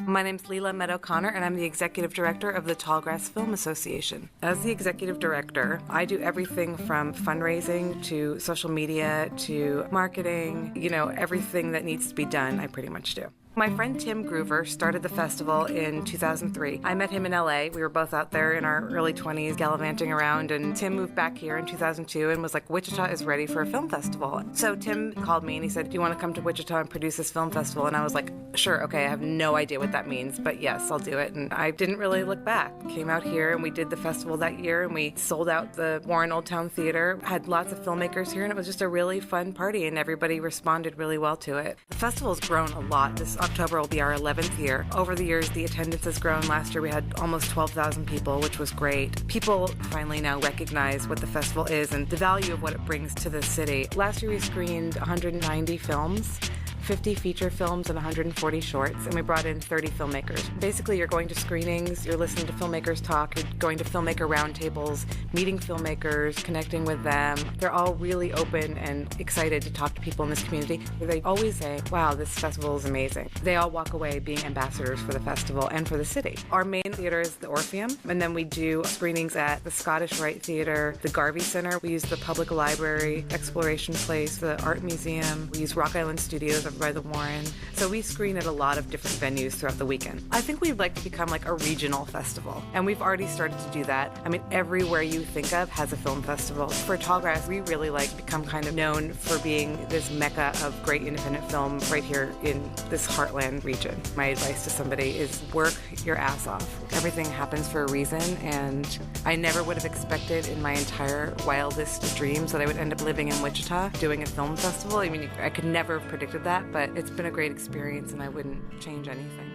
My name's Leela Meadow-Connor, and I'm the Executive Director of the Tallgrass Film Association. As the Executive Director, I do everything from fundraising to social media to marketing. Everything that needs to be done, I pretty much do. My friend Tim Groover started the festival in 2003. I met him in LA. We were both out there in our early 20s gallivanting around, and Tim moved back here in 2002 and was like, Wichita is ready for a film festival. So Tim called me and he said, do you want to come to Wichita and produce this film festival? And I was like, sure, okay, I have no idea what that means, but yes, I'll do it. And I didn't really look back. Came out here and we did the festival that year, and we sold out the Warren Old Town Theater, had lots of filmmakers here, and it was just a really fun party, and everybody responded really well to it. The festival's grown a lot. This October will be our 11th year. Over the years, the attendance has grown. Last year, we had almost 12,000 people, which was great. People finally now recognize what the festival is and the value of what it brings to the city. Last year, we screened 190 films, 50 feature films and 140 shorts, and we brought in 30 filmmakers. Basically, you're going to screenings, you're listening to filmmakers talk, you're going to filmmaker roundtables, meeting filmmakers, connecting with them. They're all really open and excited to talk to people in this community. They always say, wow, this festival is amazing. They all walk away being ambassadors for the festival and for the city. Our main theater is the Orpheum, and then we do screenings at the Scottish Rite Theater, the Garvey Center. We use the Public Library, Exploration Place, the Art Museum. We use Rock Island Studios by the Warren. So we screen at a lot of different venues throughout the weekend. I think we'd like to become like a regional festival, and we've already started to do that. I mean, everywhere you think of has a film festival. For Tallgrass, we really become kind of known for being this mecca of great independent film right here in this heartland region. My advice to somebody is work your ass off. Everything happens for a reason, and I never would have expected in my entire wildest dreams that I would end up living in Wichita doing a film festival. I mean, I could never have predicted that, but it's been a great experience and I wouldn't change anything.